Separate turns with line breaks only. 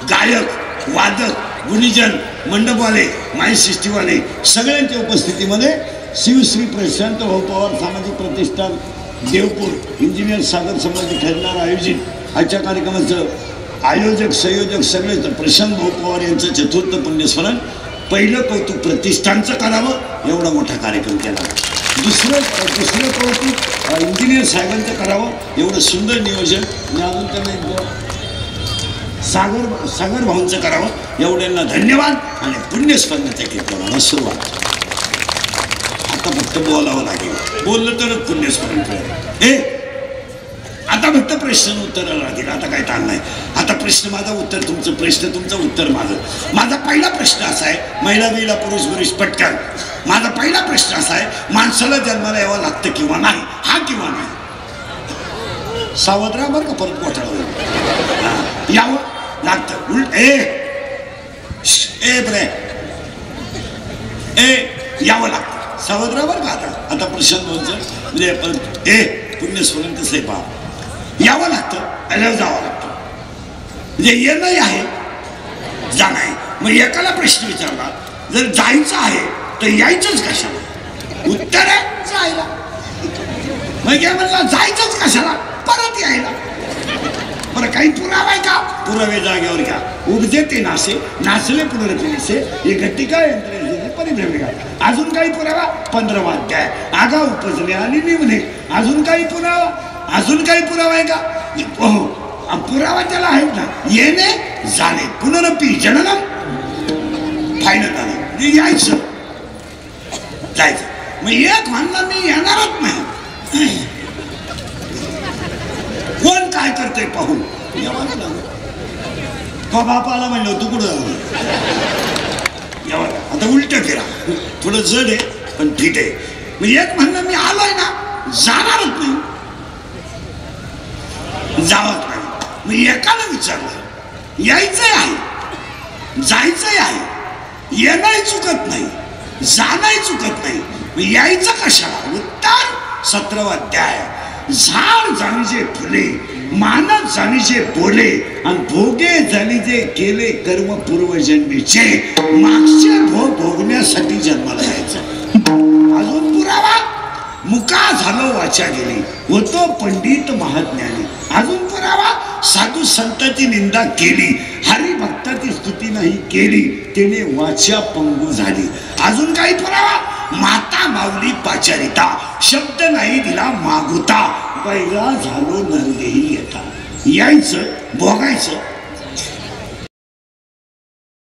गायक वादक गुणीजन मंडपवाले माई सिस्टीवाले सगळ्यांच्या उपस्थितीमध्ये शिवश्री प्रशांत भाऊ पवार सामाजिक प्रतिष्ठान देवपूर इंजिनियर सागर समाज ठरणार आयोजित आजच्या कार्यक्रमाचं आयोजक संयोजक सगळेच प्रशांत भाऊ पवार यांचं चतुर्थ पुण्यस्मरण पहिलं कौतुक प्रतिष्ठानचं करावं एवढा मोठा कार्यक्रम केला दुसरं कौतुक इंजिनियर साहेबांचं करावं एवढं सुंदर नियोजन आणि अजून त्यांना सागर भाऊंचं करावं एवढ्यांना धन्यवाद आणि पुण्यस्मरणाच्या कीर्तनाला सुरुवात आता फक्त बोलावं लागेल बोललं तरच पुण्यस्मरण कळेल आता फक्त प्रश्न उत्तर लागेल आता काय ताण नाही आता प्रश्न माझा उत्तर तुमचं प्रश्न तुमचं उत्तर माझा पहिला प्रश्न असा आहे महिला बिला पुरुष पुरुष पटकन माझा पहिला प्रश्न असा आहे माणसाला जन्माला यावं लागतं किंवा नाही हा किंवा नाही सावध राहा बरं का परत घोटाळा यावं लागतं उलट बरे यावं लागतं सावध राहा बरं का आता प्रश्न बोलचं म्हणजे पुण्यस्मरण कसं आहे पहा यावं लागतं आणि जावं लागतं म्हणजे येणं आहे जाणं आहे मग एकाला प्रश्न विचारला जर जायचं आहे तर यायचंच कशाला उत्तर आहे जायला मग काय म्हणलं जायचंच कशाला परत यायला बरं काही पुरावा आहे का पुरावे जागेवर घ्या उगजे ते नासे नाचले पुनर्पिसे हे घटिका यंत्रे परिभ्रमिका अजून काही पुरावा 15 अध्याय आगा उपजले आणि निमणे अजून काही पुरावा अजून काही पुरावा आहे का पुरावा त्याला आहे ना येणे जाणे पुनरपी जननम फायनल आले म्हणजे यायचं जायचं मग एक म्हणलं मी येणारच नाही कोण काय करते पाहून बापाला म्हणलं तू कुठं आता उलट फिरा थोडं जड आहे पण ठीक आहे मग एक म्हणलं मी आलोय ना जाणारच नाही जावत नाही मग एकाला विचारलं यायचंय आहे जायचंय आहे येणंही चुकत नाही जाणंही चुकत नाही मग यायचं कशाला उत्तर 17वा अध्याय झाड जाणीचे फुले मानत जाणीचे बोले आणि भोगे जाणीचे केले कर्म पूर्वजन्मीचे मागचे भोग भोगण्यासाठी जन्माला यायचं अजून पुरावा मुका झालो वाचा गेली होतो पंडित महाज्ञानी अजून पुरावा साधू संतांची निंदा केली हरिभक्ताची स्तुती नाही केली त्याने वाचा पंगू झाली अजून काही पुरावा माता माऊली पाचारिता शब्द नाही दिला मागुता बैला झालो नरदेही येता यायचं भोगायचं